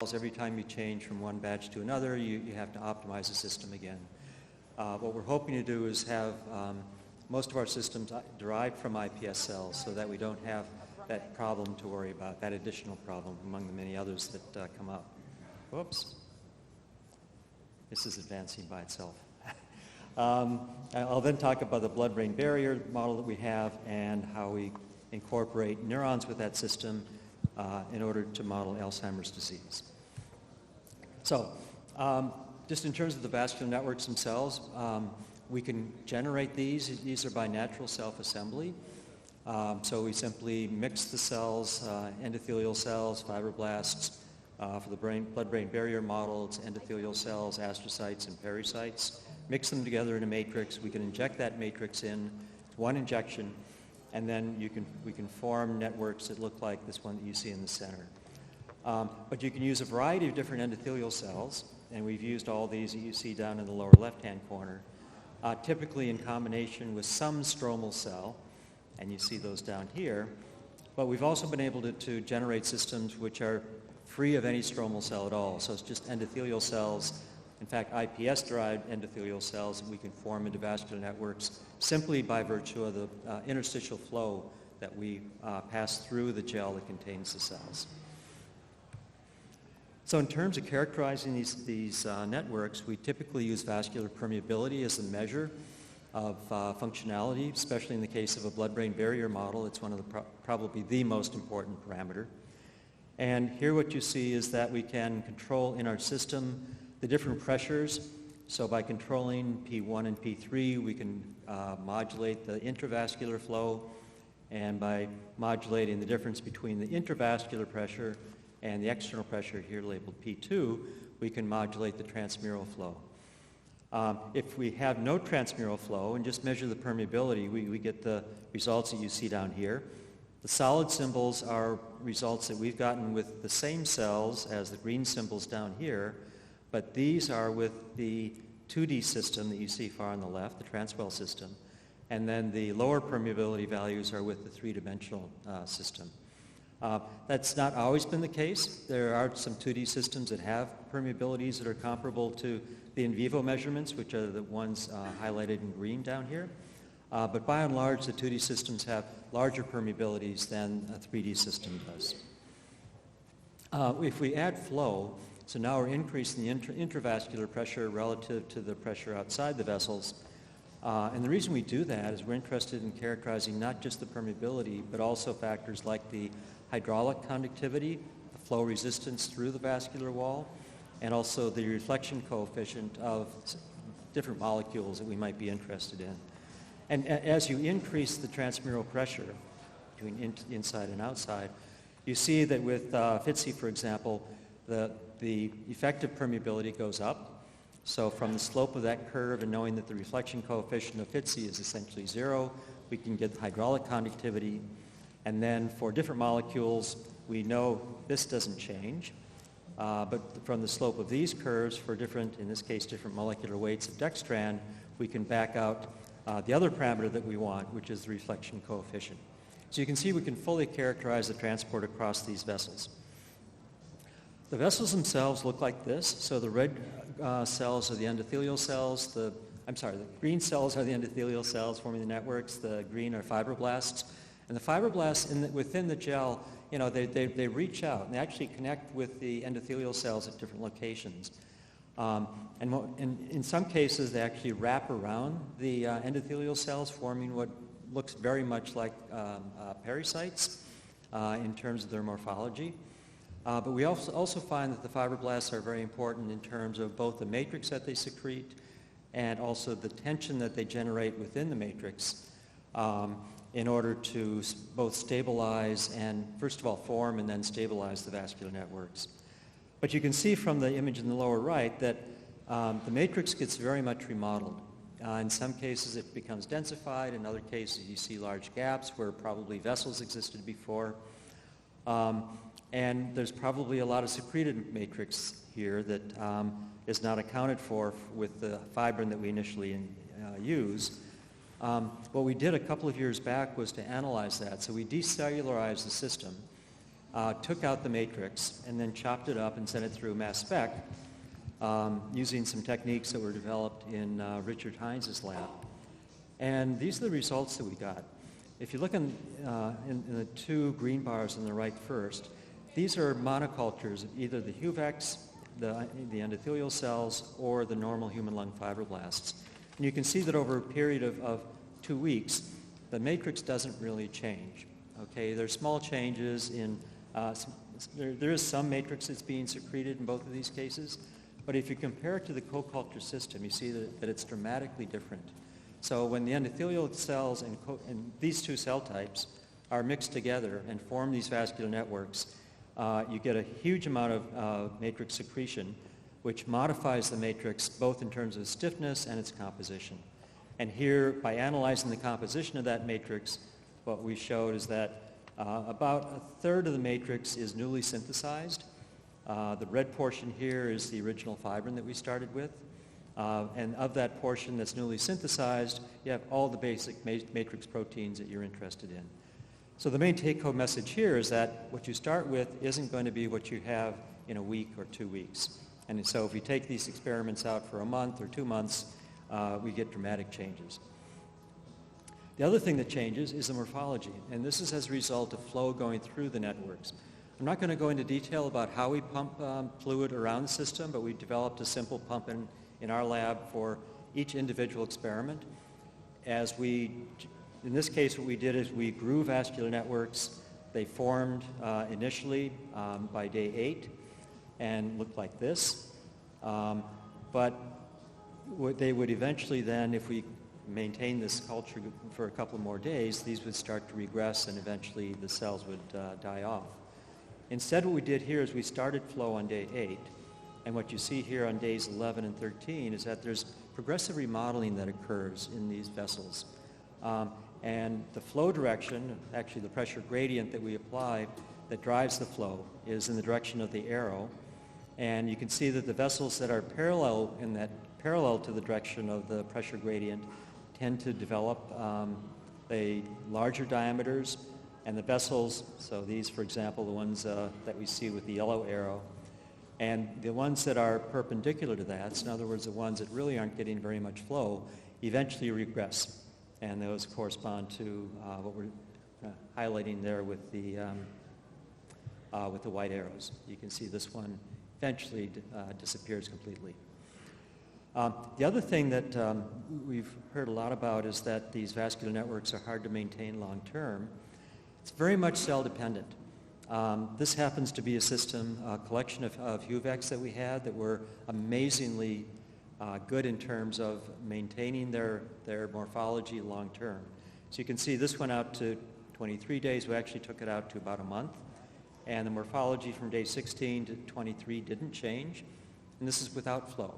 Every time you change from one batch to another, you have to optimize the system again. What we're hoping to do is have most of our systems derived from iPS cells so that we don't have that problem to worry about, that additional problem among the many others that come up. Whoops. This is advancing by itself. I'll then talk about the blood-brain barrier model that we have and how we incorporate neurons with that system in order to model Alzheimer's disease. So, just in terms of the vascular networks themselves, we can generate these. These are by natural self-assembly. So we simply mix the cells, endothelial cells, fibroblasts. For the blood-brain barrier model, it's endothelial cells, astrocytes, and pericytes. Mix them together in a matrix. We can inject that matrix in one injection, and then we can form networks that look like this one that you see in the center. But you can use a variety of different endothelial cells, and we've used all these that you see down in the lower left-hand corner, typically in combination with some stromal cell, and you see those down here. But we've also been able to generate systems which are free of any stromal cell at all. So it's just endothelial cells, in fact, iPS-derived endothelial cells that we can form into vascular networks simply by virtue of the interstitial flow that we pass through the gel that contains the cells. So in terms of characterizing these networks, we typically use vascular permeability as a measure of functionality, especially in the case of a blood-brain barrier model. It's one of the probably the most important parameter. And here what you see is that we can control in our system the different pressures. So by controlling P1 and P3, we can modulate the intravascular flow, and by modulating the difference between the intravascular pressure and the external pressure here labeled P2, we can modulate the transmural flow. If we have no transmural flow and just measure the permeability, we get the results that you see down here. The solid symbols are results that we've gotten with the same cells as the green symbols down here, but these are with the 2D system that you see far on the left, the Transwell system, and then the lower permeability values are with the three-dimensional system. That's not always been the case. There are some 2D systems that have permeabilities that are comparable to the in vivo measurements, which are the ones highlighted in green down here. But by and large, the 2D systems have larger permeabilities than a 3D system does. If we add flow, so now we're increasing the intravascular pressure relative to the pressure outside the vessels. And the reason we do that is we're interested in characterizing not just the permeability, but also factors like the hydraulic conductivity, the flow resistance through the vascular wall, and also the reflection coefficient of different molecules that we might be interested in. And as you increase the transmural pressure between inside and outside, you see that with FITC, for example, the effective permeability goes up. So from the slope of that curve and knowing that the reflection coefficient of FITC is essentially 0, we can get hydraulic conductivity. And then for different molecules, we know this doesn't change. But from the slope of these curves for different, in this case, different molecular weights of dextran, we can back out the other parameter that we want, which is the reflection coefficient. So you can see we can fully characterize the transport across these vessels. The vessels themselves look like this. So the red cells are the endothelial cells. The green cells are the endothelial cells forming the networks. The green are fibroblasts. And the fibroblasts within the gel, they reach out and they actually connect with the endothelial cells at different locations. And in some cases, they actually wrap around the endothelial cells, forming what looks very much like pericytes in terms of their morphology. But we also find that the fibroblasts are very important in terms of both the matrix that they secrete and also the tension that they generate within the matrix in order to both stabilize and, first of all, form and then stabilize the vascular networks. But you can see from the image in the lower right that the matrix gets very much remodeled. In some cases, it becomes densified. In other cases, you see large gaps where probably vessels existed before. And there's probably a lot of secreted matrix here that is not accounted for with the fibrin that we initially use. What we did a couple of years back was to analyze that. So we decellularized the system took out the matrix and then chopped it up and sent it through mass spec using some techniques that were developed in Richard Heinz's lab. And these are the results that we got. If you look in the two green bars on the right first, these are monocultures of either the HUVECs, the endothelial cells, or the normal human lung fibroblasts. And you can see that over a period of 2 weeks, the matrix doesn't really change. Okay, there's small changes in, there is some matrix that's being secreted in both of these cases, but if you compare it to the co-culture system, you see that it's dramatically different. So when the endothelial cells and these two cell types are mixed together and form these vascular networks, you get a huge amount of matrix secretion, which modifies the matrix both in terms of stiffness and its composition. And here, by analyzing the composition of that matrix, what we showed is that about a third of the matrix is newly synthesized. The red portion here is the original fibrin that we started with. And of that portion that's newly synthesized, you have all the basic matrix proteins that you're interested in. So the main take-home message here is that what you start with isn't going to be what you have in a week or 2 weeks. And so if you take these experiments out for a month or 2 months, we get dramatic changes. The other thing that changes is the morphology, and this is as a result of flow going through the networks. I'm not going to go into detail about how we pump fluid around the system, but we developed a simple pump in our lab for each individual experiment. In this case, what we did is we grew vascular networks. They formed initially by day 8 and looked like this. But they would eventually then, if we maintain this culture for a couple more days, these would start to regress and eventually the cells would die off. Instead, what we did here is we started flow on day 8. And what you see here on days 11 and 13 is that there's progressive remodeling that occurs in these vessels. And the flow direction, actually the pressure gradient that we apply that drives the flow, is in the direction of the arrow. And you can see that the vessels that are parallel to the direction of the pressure gradient tend to develop larger diameters. And the vessels, so these, for example, the ones that we see with the yellow arrow, and the ones that are perpendicular to that, so in other words, the ones that really aren't getting very much flow, eventually regress. And those correspond to what we're highlighting there with the white arrows. You can see this one eventually disappears completely. The other thing that we've heard a lot about is that these vascular networks are hard to maintain long term. It's very much cell dependent. This happens to be a system, a collection of HUVECs that we had that were amazingly good in terms of maintaining their morphology long term. So you can see this went out to 23 days. We actually took it out to about a month. And the morphology from day 16 to 23 didn't change. And this is without flow.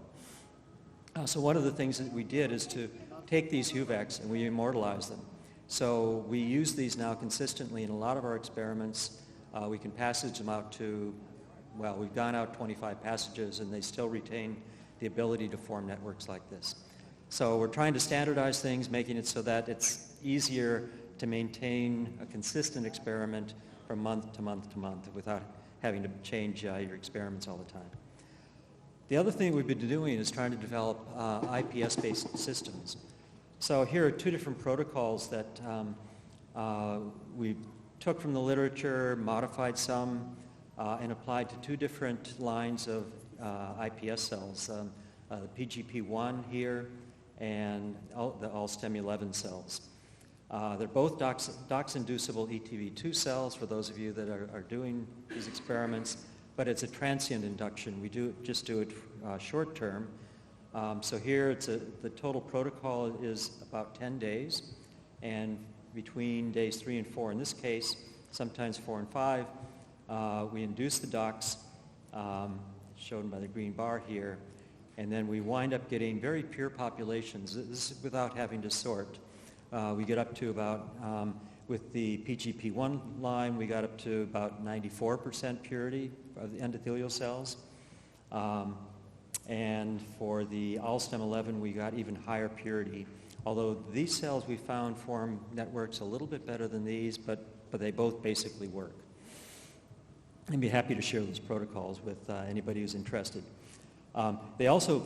So one of the things that we did is to take these HUVECs and we immortalize them. So we use these now consistently in a lot of our experiments. We can passage them out to, well, we've gone out 25 passages and they still retain the ability to form networks like this. So we're trying to standardize things, making it so that it's easier to maintain a consistent experiment from month to month to month without having to change your experiments all the time. The other thing we've been doing is trying to develop IPS-based systems. So here are 2 different protocols that we took from the literature, modified some, and applied to 2 different lines of IPS cells, the PGP1 here and the Alstem11 cells. They're both DOX-inducible ETV2 cells for those of you that are doing these experiments, but it's a transient induction. We just do it short term. So here the total protocol is about 10 days, and between days 3 and 4 in this case, sometimes 4 and 5, we induce the DOX, shown by the green bar here, and then we wind up getting very pure populations. This is without having to sort. We get up to about, with the PGP1 line, we got up to about 94% purity of the endothelial cells. And for the Alstem11, we got even higher purity. Although these cells we found form networks a little bit better than these, but they both basically work. I'd be happy to share those protocols with anybody who's interested. They also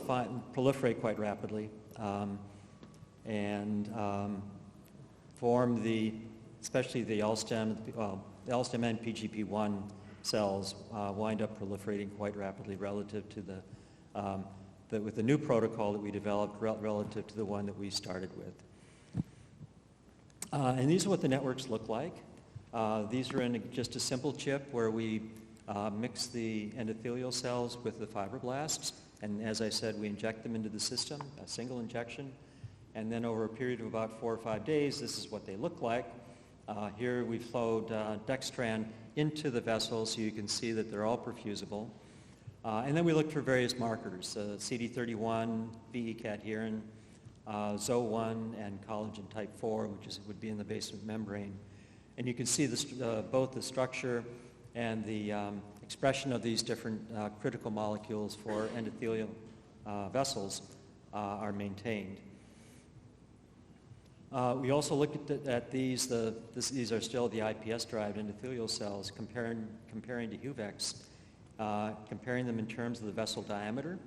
proliferate quite rapidly and form especially the LSTEM, the LSTEM and PGP1 cells wind up proliferating quite rapidly relative to with the new protocol that we developed relative to the one that we started with. And these are what the networks look like. These are in just a simple chip where we mix the endothelial cells with the fibroblasts, and as I said, we inject them into the system, a single injection, and then over a period of about 4 or 5 days, this is what they look like. Here we flowed dextran into the vessels so you can see that they're all perfusable. And then we looked for various markers, CD31, VE-cadherin, ZO1, and collagen type 4, which would be in the basement membrane. And you can see both the structure and the expression of these different critical molecules for endothelial vessels are maintained. We also looked at these. These are still the IPS-derived endothelial cells, comparing to HUVECs, comparing them in terms of the vessel diameter.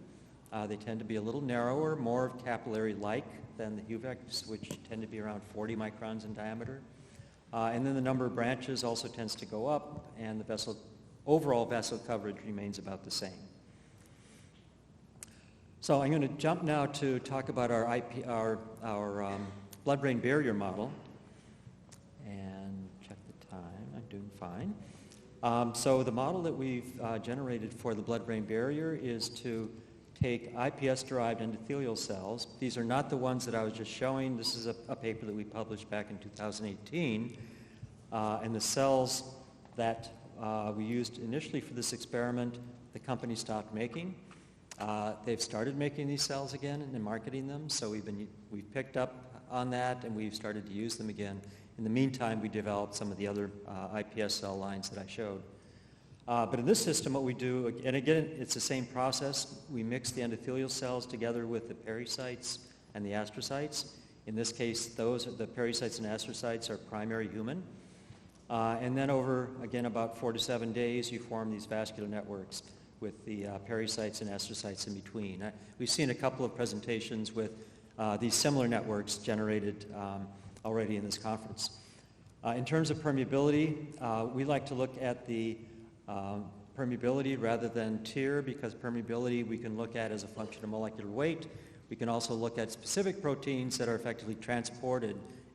They tend to be a little narrower, more capillary-like than the HUVECs, which tend to be around 40 microns in diameter. And then the number of branches also tends to go up, and the overall vessel coverage remains about the same. So I'm going to jump now to talk about our blood-brain barrier model, and check the time. I'm doing fine. So the model that we've generated for the blood-brain barrier is to take IPS-derived endothelial cells. These are not the ones that I was just showing. This is a paper that we published back in 2018. And the cells that we used initially for this experiment, the company stopped making. They've started making these cells again and marketing them, so we've picked up on that and we've started to use them again. In the meantime, we developed some of the other IPS cell lines that I showed. But in this system, what we do, and again, it's the same process. We mix the endothelial cells together with the pericytes and the astrocytes. In this case, the pericytes and astrocytes are primary human. And then over, again, about 4 to 7 days, you form these vascular networks with the pericytes and astrocytes in between. We've seen a couple of presentations with these similar networks generated already in this conference. In terms of permeability, we like to look at the permeability rather than tier, because permeability we can look at as a function of molecular weight. We can also look at specific proteins that are effectively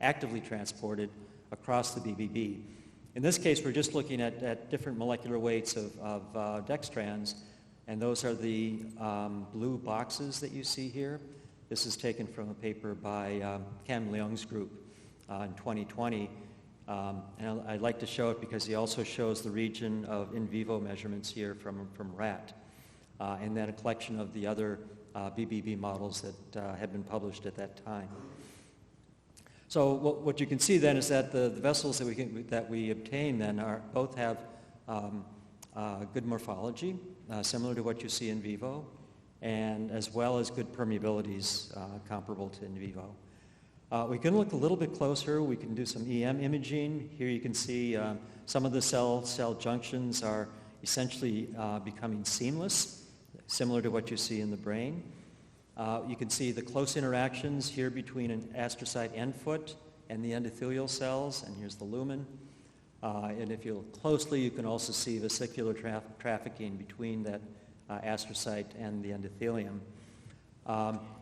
actively transported across the BBB. In this case, we're just looking at different molecular weights of dextrans, and those are the blue boxes that you see here. This is taken from a paper by Kamm group in 2020. And I'd like to show it because he also shows the region of in vivo measurements here from rat, and then a collection of the other BBB models that had been published at that time. So what you can see then is that the vessels that we obtain then both have good morphology, similar to what you see in vivo, and as well as good permeabilities comparable to in vivo. We can look a little bit closer. We can do some EM imaging. Here you can see some of the cell junctions are essentially becoming seamless, similar to what you see in the brain. You can see the close interactions here between an astrocyte end foot and the endothelial cells, and here's the lumen. And if you look closely, you can also see vesicular trafficking between that astrocyte and the endothelium.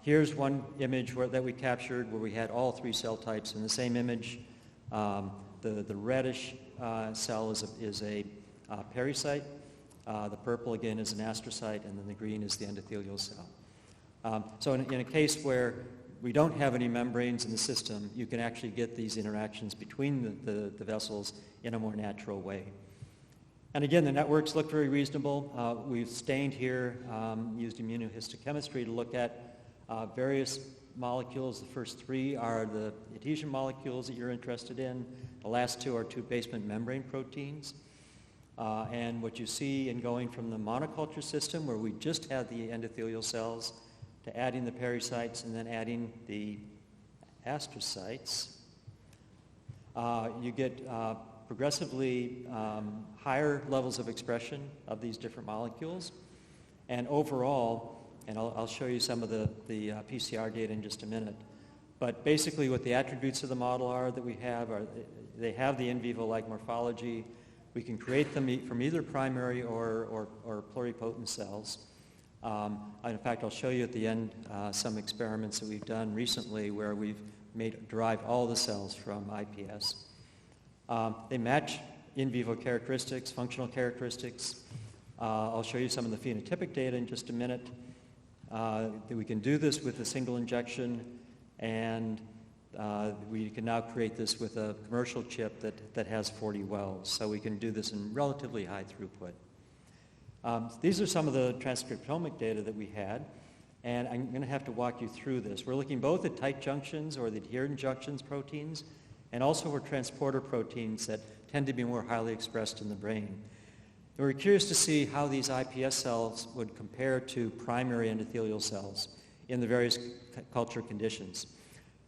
Here's one image that we captured where we had all 3 cell types in the same image. The reddish cell is a pericyte. The purple, again, is an astrocyte, and then the green is the endothelial cell. So in a case where we don't have any membranes in the system, you can actually get these interactions between the vessels in a more natural way. And again, the networks look very reasonable. We've stained here, used immunohistochemistry to look at various molecules. The first 3 are the adhesion molecules that you're interested in. The last 2 are 2 basement membrane proteins. And what you see in going from the monoculture system, where we just had the endothelial cells, to adding the pericytes and then adding the astrocytes, you get progressively higher levels of expression of these different molecules. And overall, and I'll show you some of the PCR data in just a minute, but basically what the attributes of the model are that we have are they have the in vivo-like morphology. We can create them from either primary or pluripotent cells. In fact, I'll show you at the end some experiments that we've done recently where we've derived all the cells from iPS. They match in vivo characteristics, functional characteristics. I'll show you some of the phenotypic data in just a minute. We can do this with a single injection, and we can now create this with a commercial chip that has 40 wells. So we can do this in relatively high throughput. These are some of the transcriptomic data that we had, and I'm going to have to walk you through this. We're looking both at tight junctions or the adherent junctions proteins, and also for transporter proteins that tend to be more highly expressed in the brain. And we're curious to see how these iPS cells would compare to primary endothelial cells in the various culture conditions.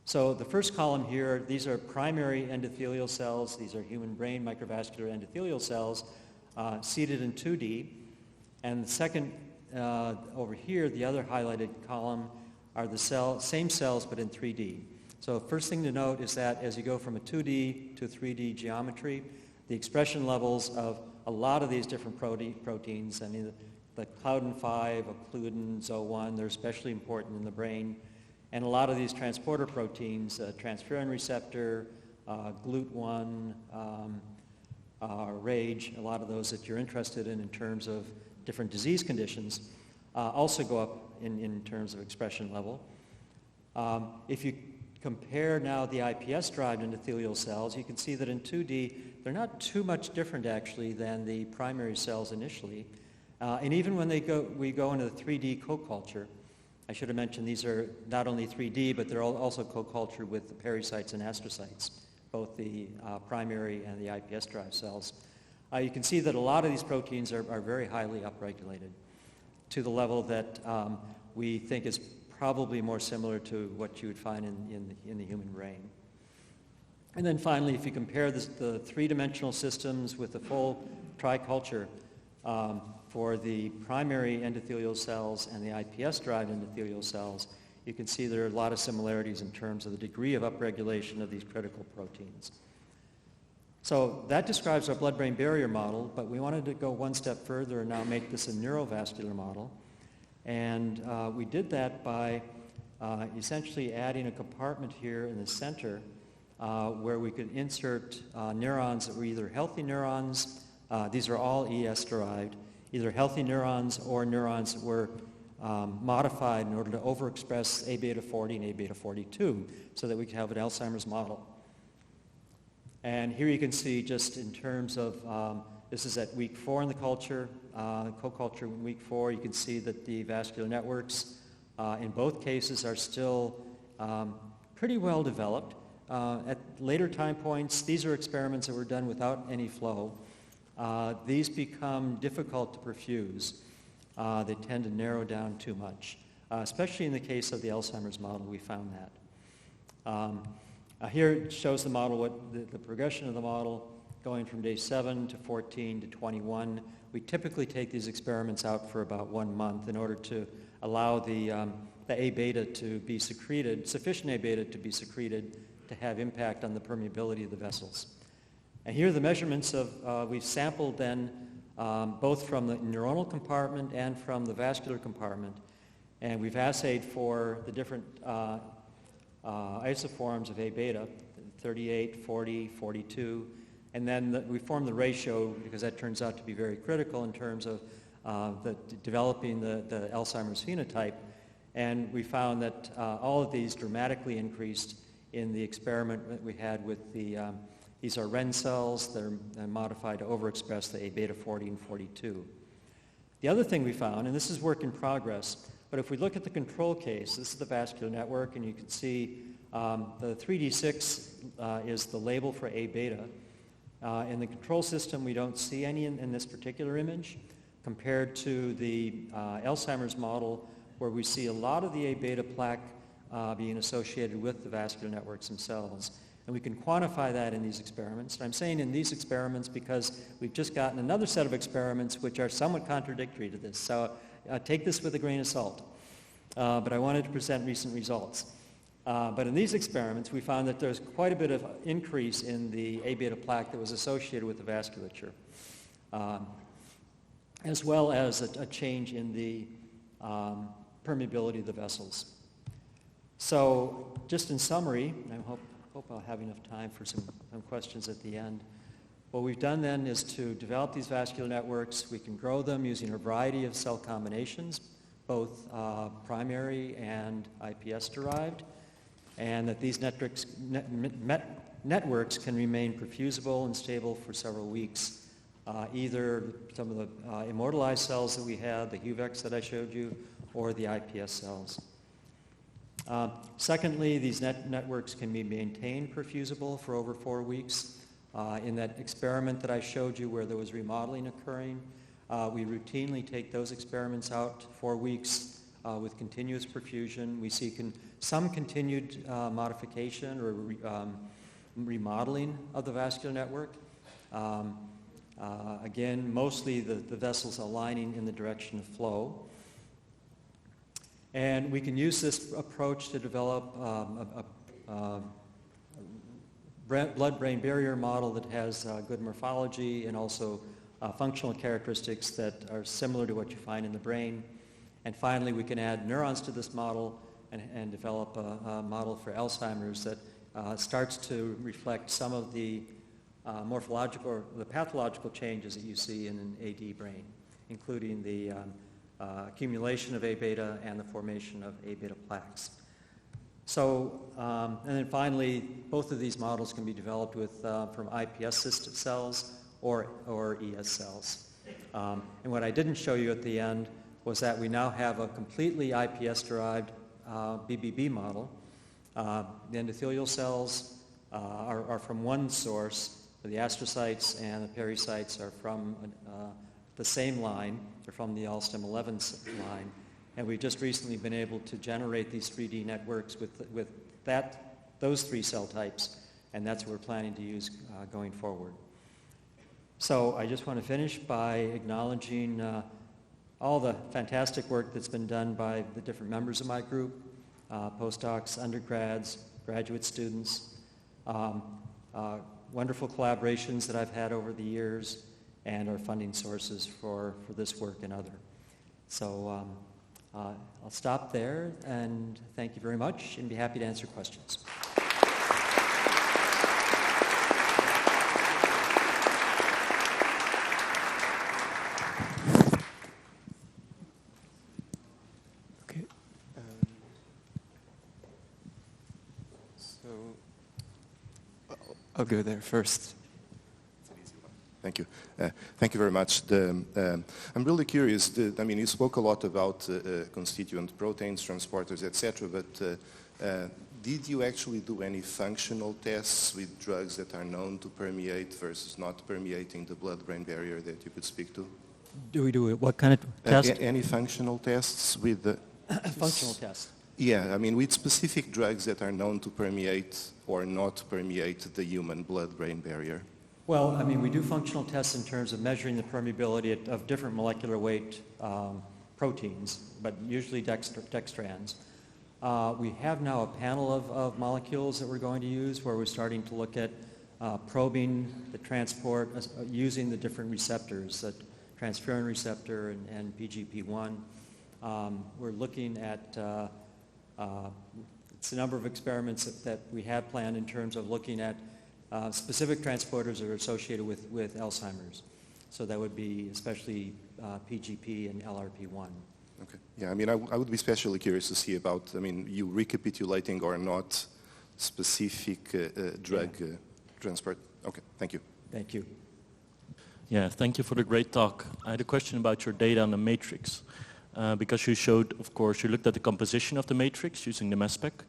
So the first column here, these are primary endothelial cells. These are human brain microvascular endothelial cells seated in 2D. And the second, over here, the other highlighted column are the same cells but in 3D. So first thing to note is that as you go from a 2D to 3D geometry, the expression levels of a lot of these different proteins, I mean the Claudin-5, occludin, ZO1, they're especially important in the brain. And a lot of these transporter proteins, transferrin receptor, GLUT1, RAGE, a lot of those that you're interested in terms of different disease conditions, also go up in terms of expression level. If you compare now the iPS-derived endothelial cells, you can see that in 2D, they're not too much different actually than the primary cells initially. And even when we go into the 3D co-culture, I should have mentioned these are not only 3D, but they're also co-cultured with the pericytes and astrocytes, both the primary and the iPS-derived cells. You can see that a lot of these proteins are very highly upregulated to the level that we think is probably more similar to what you would find in the human brain. And then finally, if you compare the three-dimensional systems with the full triculture for the primary endothelial cells and the iPS-derived endothelial cells, you can see there are a lot of similarities in terms of the degree of upregulation of these critical proteins. So that describes our blood-brain barrier model, but we wanted to go one step further and now make this a neurovascular model. And we did that by essentially adding a compartment here in the center where we could insert neurons that were either healthy neurons, these are all ES-derived, either healthy neurons or neurons that were modified in order to overexpress A-beta 40 and A-beta 42 so that we could have an Alzheimer's model. And here you can see just in terms of, this is at week 4 in the culture, co-culture in week 4, you can see that the vascular networks in both cases are still pretty well developed. At later time points, these are experiments that were done without any flow. These become difficult to perfuse. They tend to narrow down too much, especially in the case of the Alzheimer's model, we found that. Here it shows the model, the progression of the model going from day 7 to 14 to 21. We typically take these experiments out for about 1 month in order to allow the A-beta to be secreted, sufficient A-beta to be secreted to have impact on the permeability of the vessels. And here are the measurements of, we've sampled then both from the neuronal compartment and from the vascular compartment. And we've assayed for the different isoforms of A-beta, 38, 40, 42, and then we form the ratio because that turns out to be very critical in terms of developing the Alzheimer's phenotype. And we found that all of these dramatically increased in the experiment that we had with these are Ren cells. They're modified to overexpress the A-beta 40 and 42. The other thing we found, and this is work in progress, but if we look at the control case, this is the vascular network, and you can see the 3D6 is the label for A-beta. In the control system, we don't see any in this particular image compared to the Alzheimer's model where we see a lot of the A-beta plaque being associated with the vascular networks themselves. And we can quantify that in these experiments. And I'm saying in these experiments because we've just gotten another set of experiments which are somewhat contradictory to this. So take this with a grain of salt. But I wanted to present recent results. But in these experiments, we found that there's quite a bit of increase in the A-beta plaque that was associated with the vasculature, as well as a change in the permeability of the vessels. So just in summary, and I hope I'll have enough time for some questions at the end. What we've done then is to develop these vascular networks. We can grow them using a variety of cell combinations, both primary and IPS-derived, and that these networks can remain perfusable and stable for several weeks. Either some of the immortalized cells that we had, the HUVECs that I showed you, or the IPS cells. Secondly, these networks can be maintained perfusible for over 4 weeks. In that experiment that I showed you where there was remodeling occurring, we routinely take those experiments out 4 weeks with continuous perfusion. We see some continued modification or remodeling of the vascular network. Again, mostly the vessels aligning in the direction of flow. And we can use this approach to develop a blood-brain barrier model that has good morphology and also functional characteristics that are similar to what you find in the brain. And finally, we can add neurons to this model and develop a model for Alzheimer's that starts to reflect some of the morphological or the pathological changes that you see in an AD brain, including the accumulation of A-beta and the formation of A-beta plaques. So, and then finally, both of these models can be developed with from iPS-assisted cells or ES cells. And what I didn't show you at the end was that we now have a completely iPS-derived BBB model. The endothelial cells are from one source. The astrocytes and the pericytes are from the same line. They're from the Alstom 11 line. And we've just recently been able to generate these 3D networks with those 3 cell types, and that's what we're planning to use going forward. So I just want to finish by acknowledging all the fantastic work that's been done by the different members of my group, postdocs, undergrads, graduate students, wonderful collaborations that I've had over the years, and our funding sources for this work and other. So I'll stop there, and thank you very much, and be happy to answer questions. Okay. I'll go there first. Thank you. Thank you very much. I'm really curious. You spoke a lot about constituent proteins, transporters, etc. But did you actually do any functional tests with drugs that are known to permeate versus not permeating the blood-brain barrier that you could speak to? Do we do what kind of test? Any functional tests with the functional tests? Yeah, with specific drugs that are known to permeate or not permeate the human blood-brain barrier. Well, we do functional tests in terms of measuring the permeability of different molecular weight proteins, but usually dextrans. We have now a panel of molecules that we're going to use where we're starting to look at probing the transport using the different receptors, the transferrin receptor and PGP1. We're looking at it's a number of experiments that we have planned in terms of looking at specific transporters that are associated with Alzheimer's. So that would be especially PGP and LRP1. Okay. Yeah, I would be especially curious to see about, you recapitulating or not specific drug transport. Okay, thank you. Thank you. Yeah, thank you for the great talk. I had a question about your data on the matrix. Because you showed, of course, you looked at the composition of the matrix using the mass spec.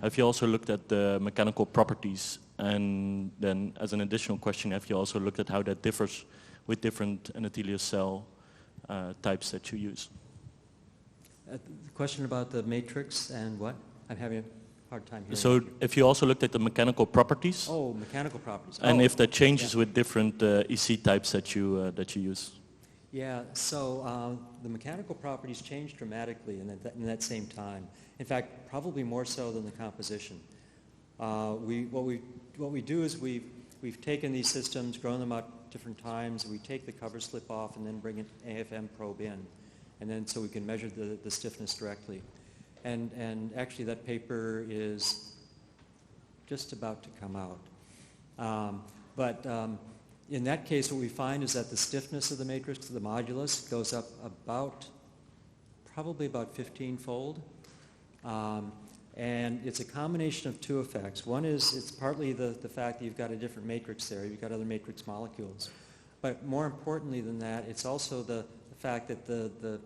Have you also looked at the mechanical properties? And then as an additional question, have you also looked at how that differs with different endothelial cell types that you use? The question about the matrix and what? I'm having a hard time hearing So you. if you also looked at the mechanical properties, Oh, mechanical properties. and Oh, if that changes yeah. with different EC types that you use. Yeah, so the mechanical properties change dramatically in that same time. In fact, probably more so than the composition. What we do is we've taken these systems, grown them out different times, we take the cover slip off and then bring an AFM probe in, and then so we can measure the stiffness directly. And actually that paper is just about to come out. In that case, what we find is that the stiffness of the matrix, the modulus, goes up probably about 15-fold. And it's a combination of two effects. One is it's partly the fact that you've got a different matrix there. You've got other matrix molecules. But more importantly than that, it's also the fact that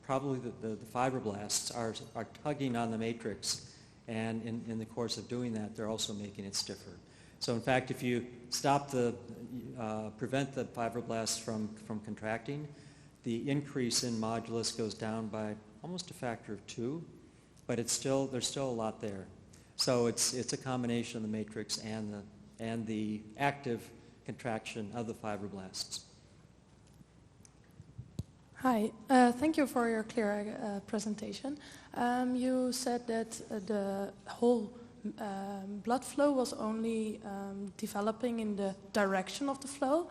probably the fibroblasts are tugging on the matrix. And in the course of doing that, they're also making it stiffer. So in fact, if you prevent the fibroblasts from contracting, the increase in modulus goes down by almost a factor of 2, but there's still a lot there. So it's a combination of the matrix and the active contraction of the fibroblasts. Hi, thank you for your clear presentation. You said that the whole blood flow was only developing in the direction of the flow,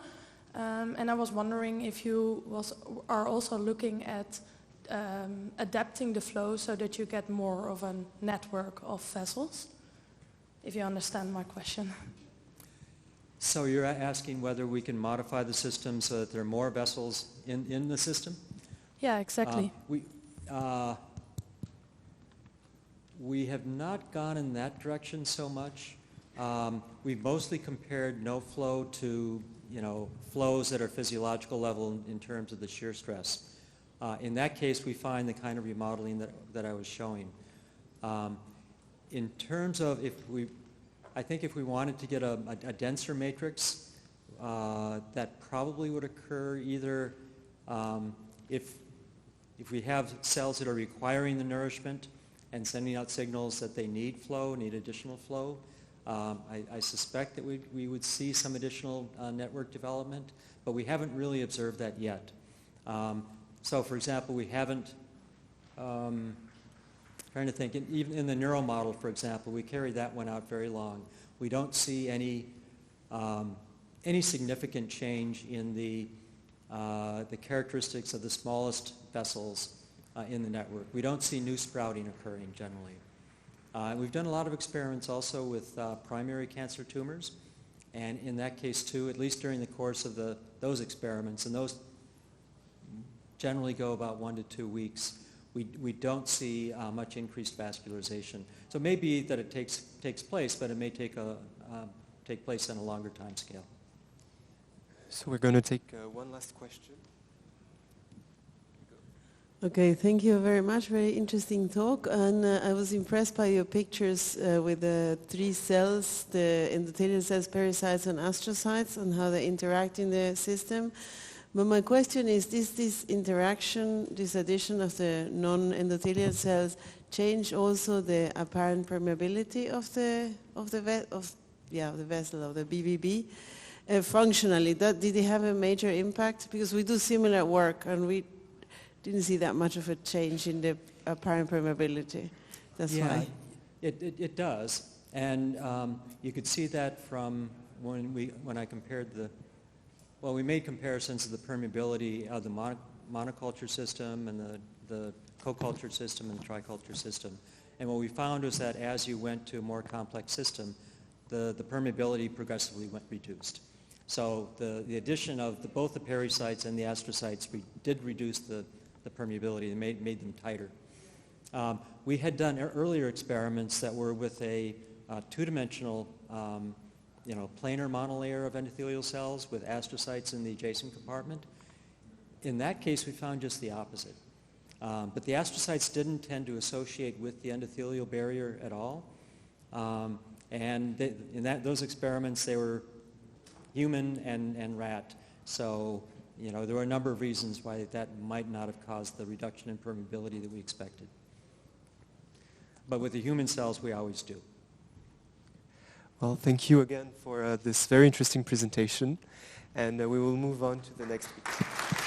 and I was wondering if you are also looking at adapting the flow so that you get more of a network of vessels, if you understand my question. So you're asking whether we can modify the system so that there are more vessels in the system? Yeah, exactly. We have not gone in that direction so much. We've mostly compared no flow to flows that are physiological level in terms of the shear stress. In that case, we find the kind of remodeling that I was showing. In terms of I think if we wanted to get a denser matrix, that probably would occur either if we have cells that are requiring the nourishment and sending out signals that they need additional flow. I suspect that we would see some additional network development, but we haven't really observed that yet. So for example, we haven't, trying to think, even in the neural model, for example, we carried that one out very long. We don't see any significant change in the characteristics of the smallest vessels in the network. We don't see new sprouting occurring generally. We've done a lot of experiments also with primary cancer tumors, and in that case too, at least during the course of those experiments, and those generally go about 1 to 2 weeks, we don't see much increased vascularization. So it may be that it takes place, but it may take place on a longer time scale. So we're going to take one last question. Okay, thank you very much. Very interesting talk. And I was impressed by your pictures with the 3 cells, the endothelial cells, pericytes, and astrocytes, and how they interact in the system. But my question is, this interaction, this addition of the non-endothelial cells, change also the apparent permeability of the vessel, of the BBB? Functionally, did it have a major impact? Because we do similar work, and we didn't see that much of a change in the apparent permeability. That's why. It does, and you could see that from when I compared we made comparisons of the permeability of the monoculture system and the co-culture system and the triculture system, and what we found was that as you went to a more complex system, the permeability progressively went reduced. So the addition of both the pericytes and the astrocytes did reduce the permeability and made them tighter. We had done earlier experiments that were with a two-dimensional planar monolayer of endothelial cells with astrocytes in the adjacent compartment. In that case, we found just the opposite. But the astrocytes didn't tend to associate with the endothelial barrier at all. And in those experiments, they were human and rat. So, there were a number of reasons why that might not have caused the reduction in permeability that we expected. But with the human cells, we always do. Well, thank you again for this very interesting presentation, and we will move on to the next speaker.